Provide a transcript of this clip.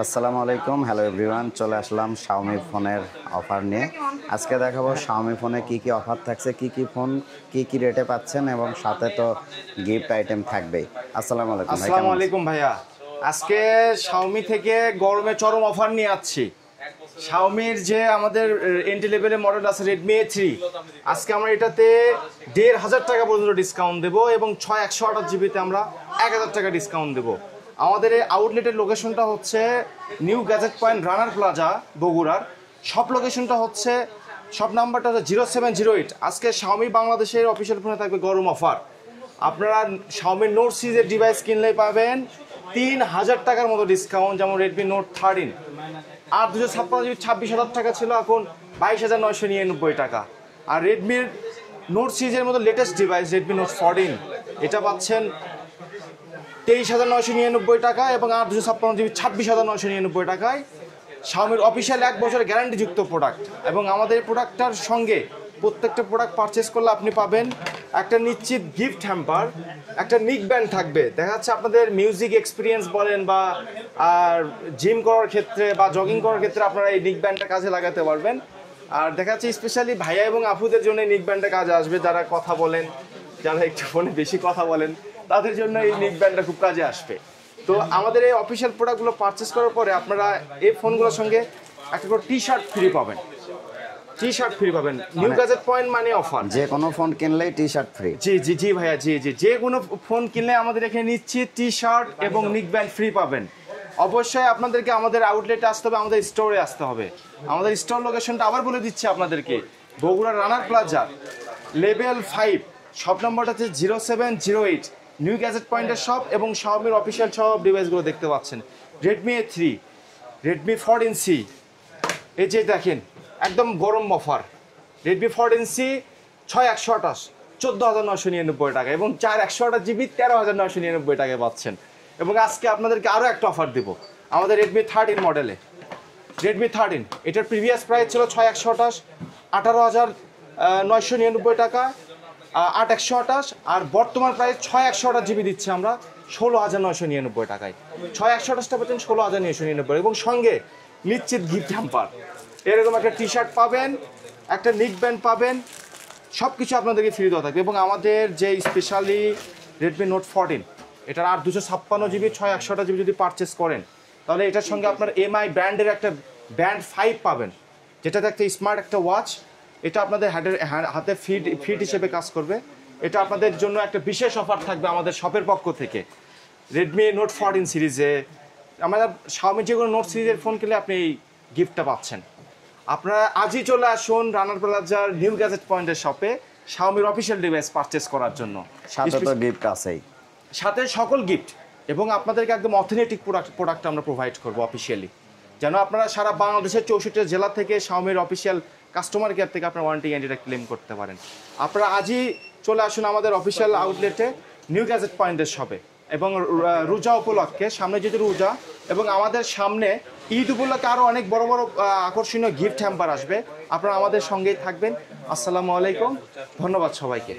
আসসালামু আলাইকুম, hello everyone. চলে আসলাম শাওমি ফোনের অফার নিয়ে। আজকে দেখাবো শাওমি ফোনে কি কি অফার থাকছে, কি ফোন কি রেটে পাচ্ছেন, এবং সাথে তো গিফট আইটেম থাকবেই। আসসালামু আলাইকুম ভাই। আসসালামু আলাইকুম ভাইয়া। আজকে শাওমি থেকে গরমে চরম অফার নিয়ে আসছি। শাওমির যে আমাদের এন্ট্রি লেভেলের মডেল আছে রেডমি A3, আজকে আমরা এটাতে ১,৫০০ টাকা পর্যন্ত ডিসকাউন্ট দেবো এবং ৬/১২৮ জিবিতে আমরা ১,০০০ টাকা ডিসকাউন্ট দেবো। আমাদের এই আউটলেটের লোকেশনটা হচ্ছে নিউ গ্যাজেট পয়েন্ট রানার প্লাজা বগুড়ার। সব লোকেশনটা হচ্ছে, সব নাম্বারটা হচ্ছে 0708। আজকে শাওমি বাংলাদেশের অফিসিয়াল ফোনে থাকবে গরম অফার। আপনারা শাওমি নোট সিরিজের ডিভাইস কিনলে পাবেন ৩,০০০ টাকার মতো ডিসকাউন্ট, যেমন রেডমি নোট 13। আর 256 জিবি 26,০০০ টাকা ছিল, এখন 22,999 টাকা। আর রেডমির নোট সিরিজের মতো লেটেস্ট ডিভাইস রেডমি নোট 14, এটা পাচ্ছেন 23,999 টাকা, এবং আর 256 জিবি 26,999 টাকায়। শাওমির অফিসিয়াল 1 বছরের গ্যারান্টিযুক্ত প্রোডাক্ট। এবং আমাদের প্রোডাক্টটার সঙ্গে প্রত্যেকটা প্রোডাক্ট পারচেস করলে আপনি পাবেন একটা নিশ্চিত গিফট হ্যাম্পার, একটা নিক ব্যান্ড থাকবে। দেখা যাচ্ছে আপনাদের মিউজিক এক্সপিরিয়েন্স বলেন বা আর জিম করার ক্ষেত্রে বা জগিং করার ক্ষেত্রে আপনারা এই নিক ব্যান্ডটা কাজে লাগাতে পারবেন। আর দেখা যাচ্ছে স্পেশালি ভাইয়া এবং আপুদের জন্য এই নিক ব্যান্ডটা কাজে আসবে, যারা কথা বলেন, যারা একটু ফোনে বেশি কথা বলেন, তাদের জন্য এই নিক ব্যান্ডটা খুব কাজে আসবে। তো আমাদের এই অফিসিয়াল প্রোডাক্টগুলো পারচেস করার পরে আপনারা এই ফোনগুলোর সঙ্গে একটা করে টি শার্ট ফ্রি পাবেন। টি শার্ট ফ্রি পাবেন। নিউ গ্যাজেট পয়েন্ট মানে অফার, যে কোনো ফোন কিনলেই টি শার্ট ফ্রি। জি জি জি ভাইয়া, জি জি, যে কোনো ফোন কিনলে আমাদের এখানে নিশ্চিত টি শার্ট এবং নিক ব্যান্ড ফ্রি পাবেন। অবশ্যই আপনাদেরকে আমাদের আউটলেটে আসতে হবে, আমাদের স্টোরে আসতে হবে। আমাদের স্টোর লোকেশনটা আবার বলে দিচ্ছি আপনাদেরকে, বগুড়া রানার প্লাজা লেভেল 5, শপ নম্বরটা হচ্ছে 0708। নিউ গ্যাজেট পয়েন্টের শপ এবং শাওমির অফিসিয়াল সব ডিভাইসগুলো দেখতে পাচ্ছেন। রেডমি A3, রেডমি 14C, এই যে দেখেন একদম গরম অফার। রেডমি 14C ৬/১২৮ 14,999 টাকা, এবং ৪/১২৮ জিবি 13,999 টাকায় পাচ্ছেন। এবং আজকে আপনাদেরকে আরও একটা অফার দেবো আমাদের রেডমি 13 মডেলে। রেডমি 13 এটার প্রিভিয়াস প্রাইস ছিল ৬/১২৮ 18,999 টাকা, ৮/১২৮। আর বর্তমান প্রাইস ৬/১২৮ জিবি দিচ্ছি আমরা 16,999 টাকায়। ৬/১২৮টা পাচ্ছেন 16,999, এবং সঙ্গে নিশ্চিত গিফট হ্যাম্পার, এরকম একটা টি শার্ট পাবেন, একটা নিক ব্যান্ড পাবেন, সব কিছু আপনাদেরকে ফ্রি দেওয়া থাকবে। এবং আমাদের যে স্পেশালি রেডমি নোট 14, এটার আর 256 জিবি 6/128 জিবি যদি পারচেস করেন, তাহলে এটার সঙ্গে আপনার MI ব্র্যান্ডের একটা ব্যান্ড 5 পাবেন, যেটাতে একটা স্মার্ট একটা ওয়াচ, এটা আপনাদের হাতে ফিট হিসেবে কাজ করবে। এটা আপনাদের জন্য একটা বিশেষ অফার থাকবে আমাদের শপের পক্ষ থেকে। রেডমি নোট 14 সিরিজে আমাদের শাওমি যে কোনো নোট সিরিজের ফোন কিনলে আপনি এই গিফটটা পাচ্ছেন। আপনারা আজই চলে আসুন রানার প্লাজার নিউ গ্যাজেট পয়েন্টের শপে শাওমির অফিসিয়াল ডিভাইস পারচেস করার জন্য। সাথে তো গিফট আছেই, সাথে সকল গিফট, এবং আপনাদেরকে একদম অথেন্টিক প্রোডাক্ট আমরা প্রোভাইড করবো অফিসিয়ালি, যেন আপনারা সারা বাংলাদেশের 64 জেলা থেকে শাওমির অফিসিয়াল কাস্টমার কেয়ার থেকে আপনারা ওয়ারেন্টি গ্যারান্টিটা ক্লেম করতে পারেন। আপনারা আজই চলে আসুন আমাদের অফিসিয়াল আউটলেটে নিউ গ্যাজেট পয়েন্টের শপে। এবং রোজা উপলক্ষে, সামনে যেহেতু রোজা, এবং আমাদের সামনে ঈদ উপলক্ষে আরও অনেক বড় বড় আকর্ষণীয় গিফট হ্যাম্পার আসবে। আপনারা আমাদের সঙ্গেই থাকবেন। আসসালামু আলাইকুম, ধন্যবাদ সবাইকে।